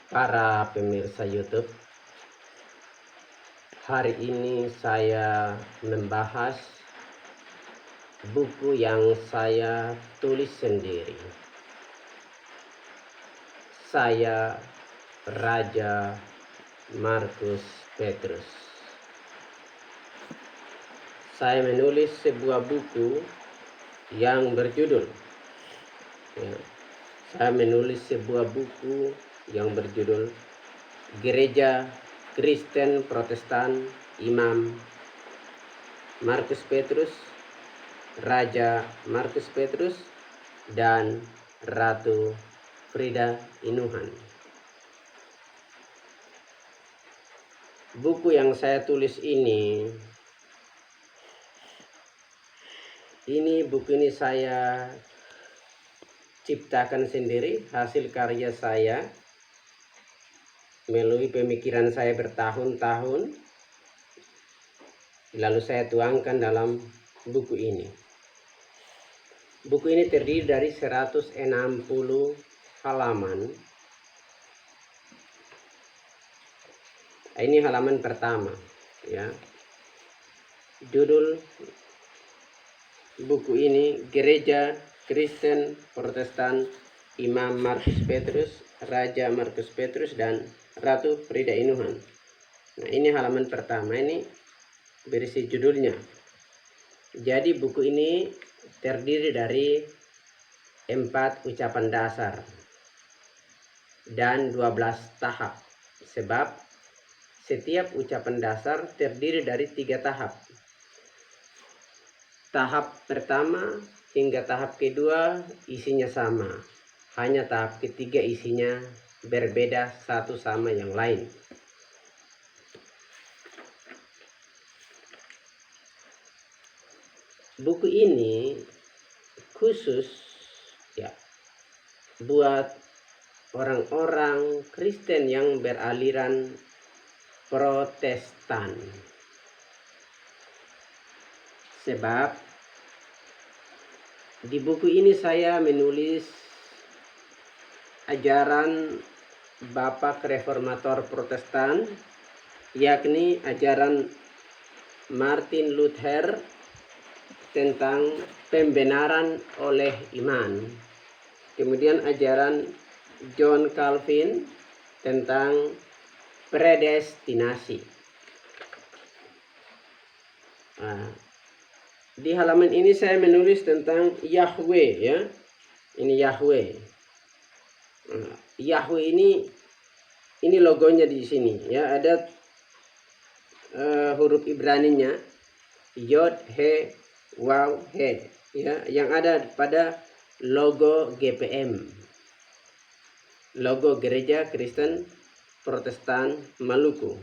Para pemirsa YouTube, hari ini saya membahas buku yang saya tulis sendiri. Saya Raja Markus Petrus. Saya menulis sebuah buku yang berjudul saya menulis sebuah buku yang berjudul Gereja Kristen Protestan Imam Markus Petrus, Raja Markus Petrus, dan Ratu Frida Inuhan. Buku yang saya tulis buku ini saya ciptakan sendiri, hasil karya saya melalui pemikiran saya bertahun-tahun, lalu saya tuangkan dalam buku ini. Buku ini terdiri dari 160 halaman. Ini halaman pertama, ya. Judul buku ini Gereja Kristen Protestan Imam Markus Petrus, Raja Markus Petrus, dan Ratu Frida Inuhan. Nah, ini halaman pertama, ini berisi judulnya. Jadi buku ini terdiri dari 4 ucapan dasar dan 12 tahap, sebab setiap ucapan dasar terdiri dari 3 tahap. Tahap pertama hingga tahap kedua isinya sama, hanya tahap ketiga isinya berbeda satu sama yang lain. Buku ini khusus buat orang-orang Kristen yang beraliran Protestan. Sebab di buku ini saya menulis ajaran Bapak Reformator Protestan, yakni ajaran Martin Luther tentang pembenaran oleh iman. Kemudian ajaran John Calvin tentang predestinasi. Di halaman ini saya menulis tentang Yahweh, ya. Ini Yahweh. Yahweh ini logonya di sini, ya. Ada huruf Ibraninya Yod He Waw He, ya, yang ada pada logo GPM, logo Gereja Kristen Protestan Maluku.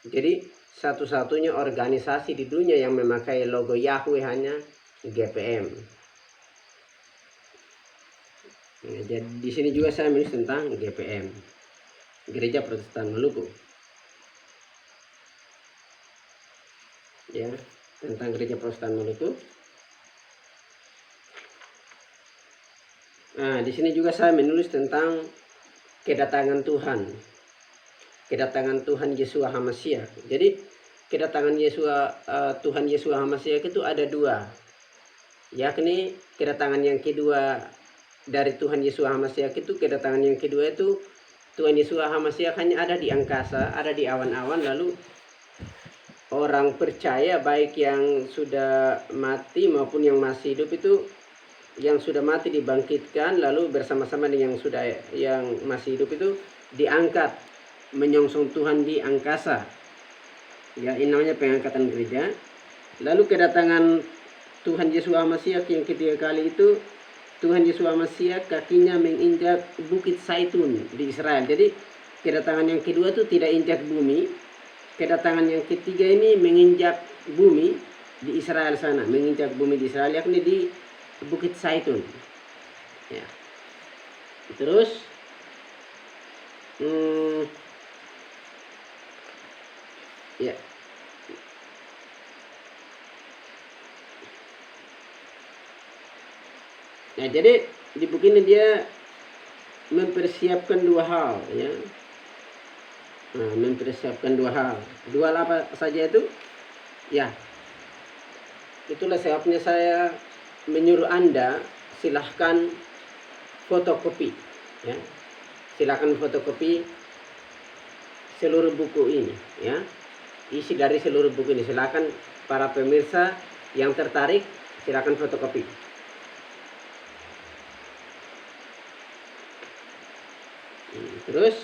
Jadi satu-satunya organisasi di dunia yang memakai logo Yahweh hanya GPM. Nah, jadi di sini juga saya menulis tentang GPM, Gereja Protestan Maluku, ya, tentang Gereja Protestan Maluku. Nah, di sini juga saya menulis tentang kedatangan Tuhan. Kedatangan Tuhan Yesus HaMashiach. Jadi kedatangan Tuhan Yesus HaMashiach itu ada 2. Yakni kedatangan yang kedua dari Tuhan Yesus HaMashiach itu, kedatangan yang kedua itu Tuhan Yesus HaMashiach hanya ada di angkasa, ada di awan-awan, lalu orang percaya baik yang sudah mati maupun yang masih hidup itu, yang sudah mati dibangkitkan, lalu bersama-sama dengan yang masih hidup itu diangkat menyongsong Tuhan di angkasa. Ya, ini namanya pengangkatan gereja. Lalu kedatangan Tuhan Yesus HaMashiach yang ketiga kali itu, Tuhan Yesus HaMashiach kakinya menginjak Bukit Zaitun di Israel. Jadi kedatangan yang kedua itu tidak injak bumi. Kedatangan yang ketiga ini menginjak bumi di Israel sana, menginjak bumi di Israel, yakni di Bukit Zaitun, ya. Terus ya, nah, jadi di buku ini dia mempersiapkan 2 hal, ya. mempersiapkan dua hal. Dua hal apa saja itu? Ya, itulah sebabnya saya menyuruh Anda silahkan fotokopi, ya. Silahkan fotokopi seluruh buku ini, ya. Isi dari seluruh buku ini. Silahkan para pemirsa yang tertarik, silahkan fotokopi. Terus,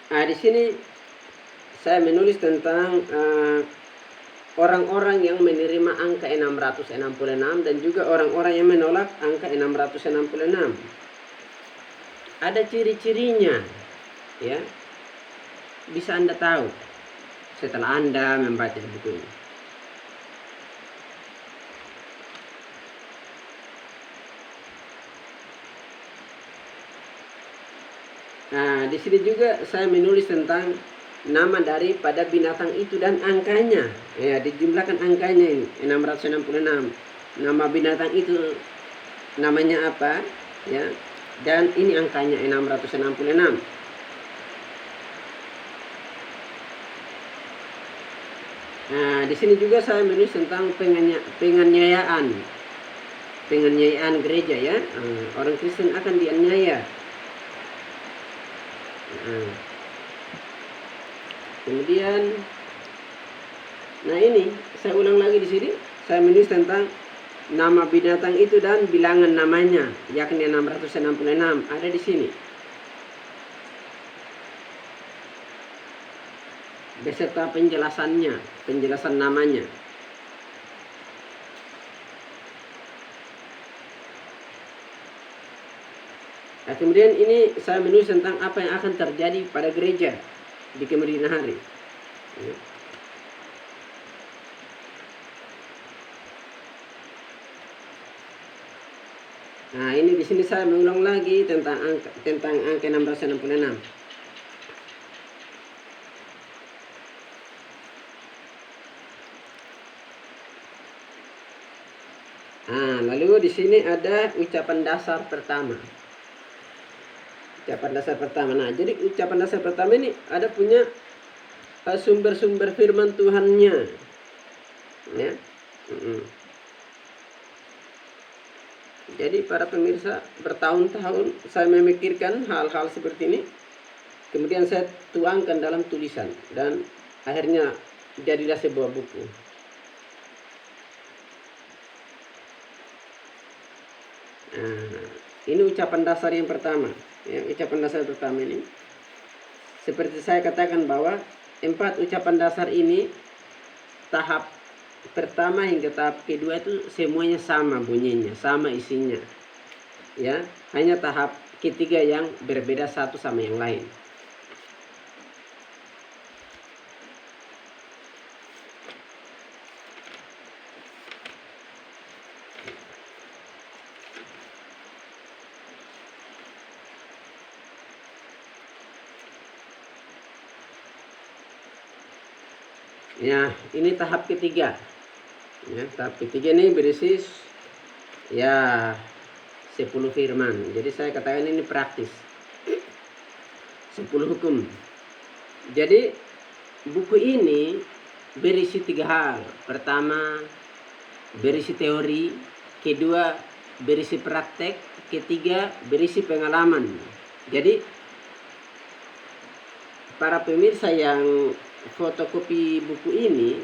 di sini saya menulis tentang orang-orang yang menerima angka 666 dan juga orang-orang yang menolak angka 666. Ada ciri-cirinya, ya. Bisa Anda tahu setelah Anda membaca buku ini. Nah, di sini juga saya menulis tentang nama daripada binatang itu dan angkanya. Ya, dijumlahkan angkanya ini 666. Nama binatang itu namanya apa? Ya. Dan ini angkanya 666. Nah, di sini juga saya menulis tentang penganiayaan gereja, ya. Orang Kristen akan dianiaya. Kemudian, nah ini saya ulang lagi di sini. Saya menulis tentang nama binatang itu dan bilangan namanya, yakni 666 ada di sini. Beserta penjelasannya, penjelasan namanya. Nah, kemudian ini saya menulis tentang apa yang akan terjadi pada gereja di kemudian hari. Nah, ini di sini saya mengulang lagi tentang angka 666. Nah, lalu di sini ada ucapan dasar pertama. Ucapan dasar pertama. Nah, jadi ucapan dasar pertama ini ada punya sumber-sumber firman Tuhannya, ya. Jadi para pemirsa, bertahun-tahun saya memikirkan hal-hal seperti ini, kemudian saya tuangkan dalam tulisan dan akhirnya jadilah sebuah buku. Nah, ini ucapan dasar yang pertama, ya. Ucapan dasar pertama ini seperti saya katakan bahwa 4 ucapan dasar ini, tahap pertama hingga tahap kedua itu semuanya sama bunyinya, sama isinya, ya. Hanya tahap ketiga yang berbeda satu sama yang lain. Ya, ini tahap ketiga. Ya, tahap ketiga ini berisi ya 10 firman. Jadi saya katakan ini praktis. 10 hukum. Jadi buku ini berisi 3 hal. Pertama, berisi teori. Kedua, berisi praktek. Ketiga, berisi pengalaman. Jadi para pemirsa yang fotokopi buku ini,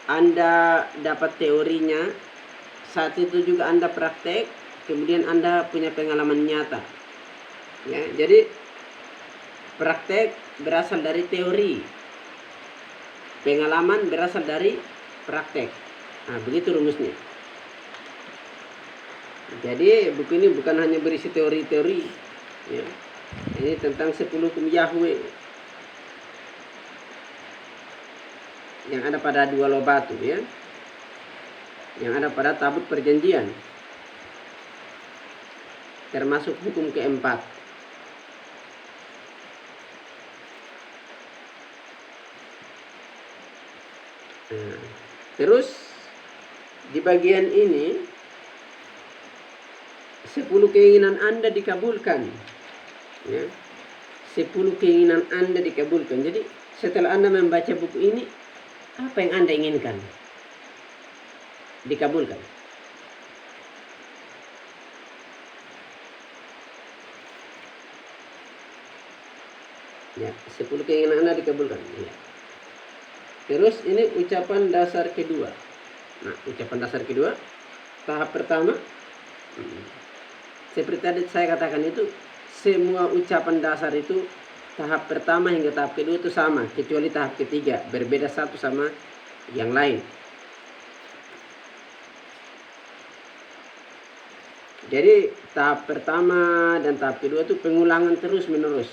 Anda dapat teorinya, saat itu juga Anda praktek, kemudian Anda punya pengalaman nyata, ya. Jadi praktek berasal dari teori, pengalaman berasal dari praktek. Nah, begitu rumusnya. Jadi buku ini bukan hanya berisi teori-teori, ya. Ini tentang 10 hukum Yahweh yang ada pada 2 loh batu, ya, yang ada pada tabut perjanjian, termasuk hukum keempat. Nah, terus di bagian ini 10 keinginan Anda dikabulkan. Ya. 10 keinginan Anda dikabulkan. Jadi setelah Anda membaca buku ini, apa yang Anda inginkan dikabulkan? Ya, 10 keinginan Anda dikabulkan. Ya. Terus ini ucapan dasar kedua. Nah, ucapan dasar kedua, tahap pertama, seperti tadi saya katakan itu, semua ucapan dasar itu tahap pertama hingga tahap kedua itu sama, kecuali tahap ketiga, berbeda satu sama yang lain. Jadi tahap pertama dan tahap kedua itu pengulangan terus menerus.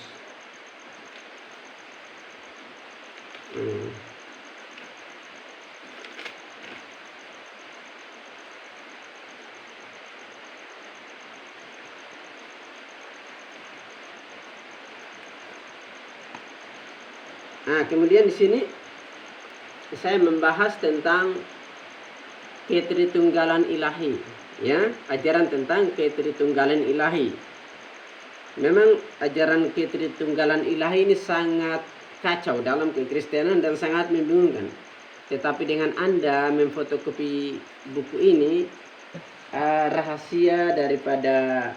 Nah, kemudian di sini saya membahas tentang ketritunggalan ilahi, ya, ajaran tentang ketritunggalan ilahi. Memang ajaran ketritunggalan ilahi ini sangat kacau dalam kekristenan dan sangat membingungkan. Tetapi dengan Anda memfotokopi buku ini, rahasia daripada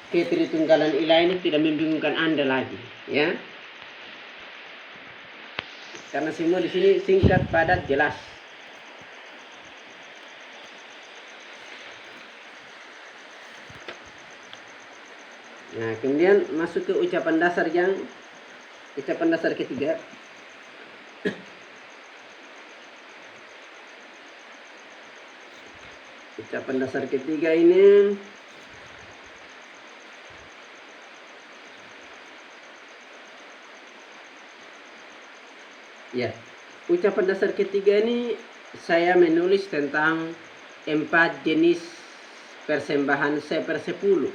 ketritunggalan ilahi ini tidak membingungkan Anda lagi, ya. Karena semua di sini singkat, padat, jelas. Nah, kemudian masuk ke ucapan dasar ketiga. Ucapan dasar ketiga ini ya, ucapan dasar ketiga ini saya menulis tentang 4 jenis persembahan 1/10.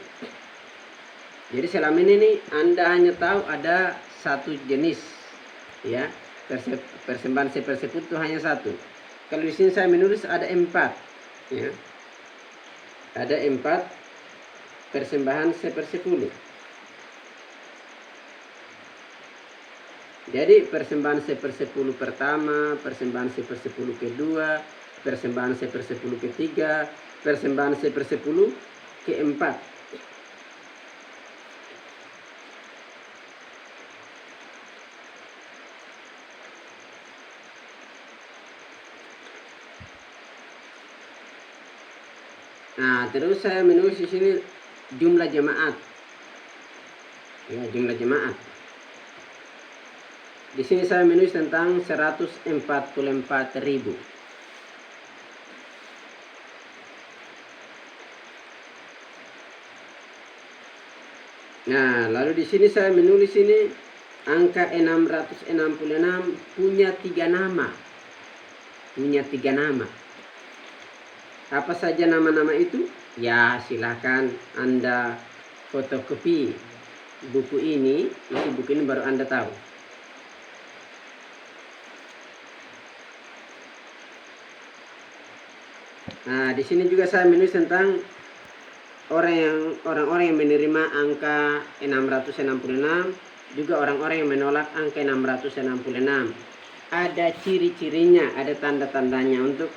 Jadi selama ini Anda hanya tahu ada satu jenis, ya, persembahan 1/10 itu hanya satu. Kalau di sini saya menulis ada 4, ya, ada 4 persembahan 1/10. Jadi persembahan 1/10 pertama, persembahan 1/10 kedua, persembahan 1/10 ketiga, persembahan 1/10 keempat. Nah, terus saya menulis di sini jumlah jemaat. Ya, jumlah jemaat. Di sini saya menulis tentang 144.000. Nah, lalu di sini saya menulis ini angka 666 punya 3 nama. Punya 3 nama. Apa saja nama-nama itu? Ya, silahkan Anda fotokopi buku ini. Isi buku ini baru Anda tahu. Nah, di sini juga saya menulis tentang orang-orang yang menerima angka 666, juga orang-orang yang menolak angka 666. Ada ciri-cirinya, ada tanda-tandanya untuk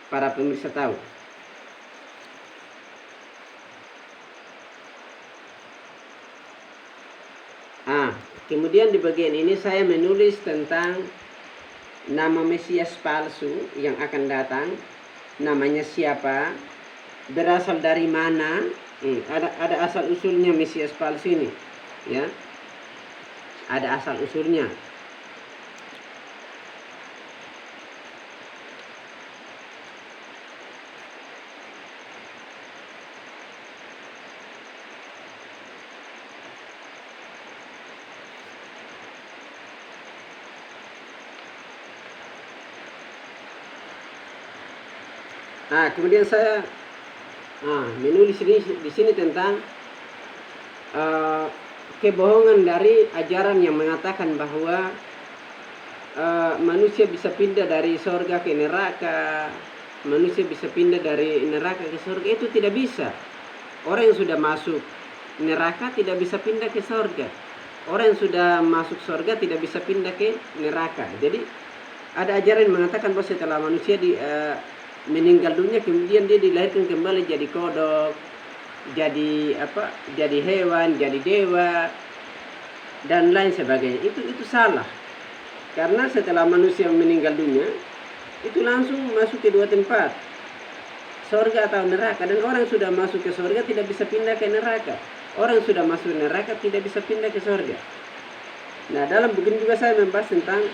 para pemirsa tahu. Kemudian di bagian ini saya menulis tentang nama Mesias palsu yang akan datang, namanya siapa, berasal dari mana. Ada asal usulnya Mesias palsu ini, ya, ada asal usulnya. Kemudian saya menulis di sini tentang kebohongan dari ajaran yang mengatakan bahwa manusia bisa pindah dari surga ke neraka, manusia bisa pindah dari neraka ke surga. Itu tidak bisa. Orang yang sudah masuk neraka tidak bisa pindah ke surga. Orang yang sudah masuk surga tidak bisa pindah ke neraka. Jadi ada ajaran yang mengatakan bahwa setelah manusia meninggal dunia, kemudian dia dilahirkan kembali jadi kodok, jadi apa? Jadi hewan, jadi dewa, dan lain sebagainya. Itu salah. Karena setelah manusia meninggal dunia, itu langsung masuk ke dua tempat, surga atau neraka. Dan orang yang sudah masuk ke surga tidak bisa pindah ke neraka. Orang yang sudah masuk neraka tidak bisa pindah ke surga. Nah, dalam buku ini juga saya membahas tentang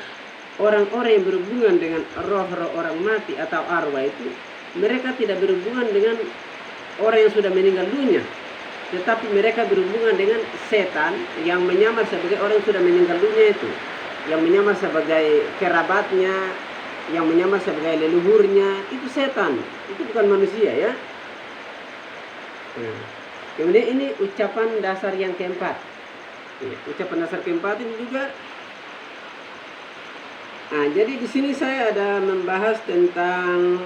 orang-orang yang berhubungan dengan roh-roh orang mati atau arwah itu, mereka tidak berhubungan dengan orang yang sudah meninggal dunia, tetapi mereka berhubungan dengan setan yang menyamar sebagai orang yang sudah meninggal dunia itu, yang menyamar sebagai kerabatnya, yang menyamar sebagai leluhurnya. Itu setan, itu bukan manusia ya. Nah, kemudian ini ucapan dasar yang keempat. Ucapan dasar keempat ini juga. Nah, jadi di sini saya ada membahas tentang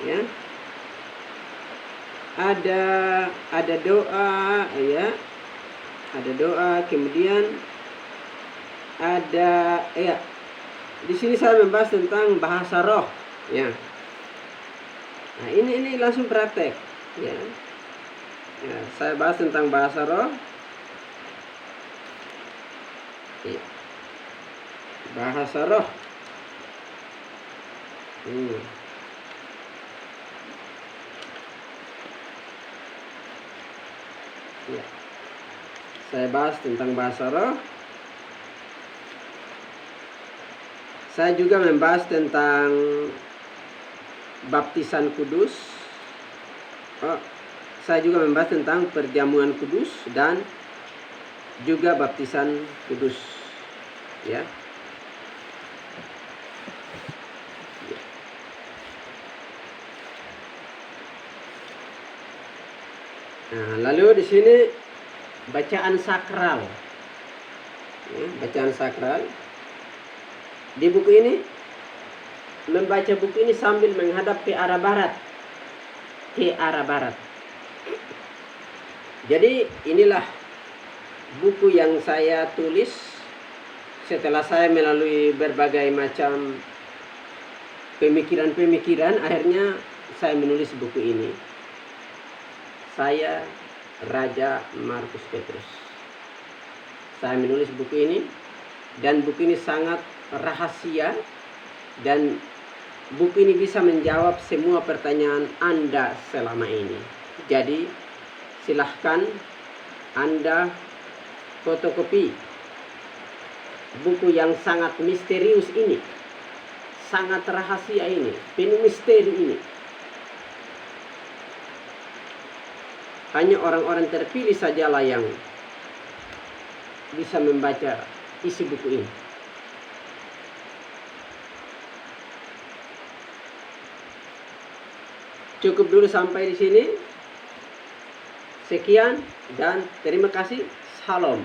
ya, ada doa ya, ada doa, kemudian ada ya, di sini saya membahas tentang bahasa roh ya. Nah, ini langsung praktek ya. Ya, saya bahas tentang bahasa roh ya. Bahasa roh. Ya. Saya bahas tentang bahasa roh. Saya juga membahas tentang baptisan kudus. Saya juga membahas tentang perjamuan kudus dan juga baptisan kudus. Ya. Nah, lalu di sini bacaan sakral. Ya, bacaan sakral. Di buku ini, membaca buku ini sambil menghadap ke arah barat. Ke arah barat. Jadi inilah buku yang saya tulis setelah saya melalui berbagai macam pemikiran-pemikiran, akhirnya saya menulis buku ini. Saya Raja Markus Petrus. Saya menulis buku ini, dan buku ini sangat rahasia, dan buku ini bisa menjawab semua pertanyaan Anda selama ini. Jadi silahkan Anda fotokopi buku yang sangat misterius ini, sangat rahasia ini, penuh misteri ini. Hanya orang-orang terpilih sajalah yang bisa membaca isi buku ini. Cukup dulu sampai di sini. Sekian dan terima kasih. Salam.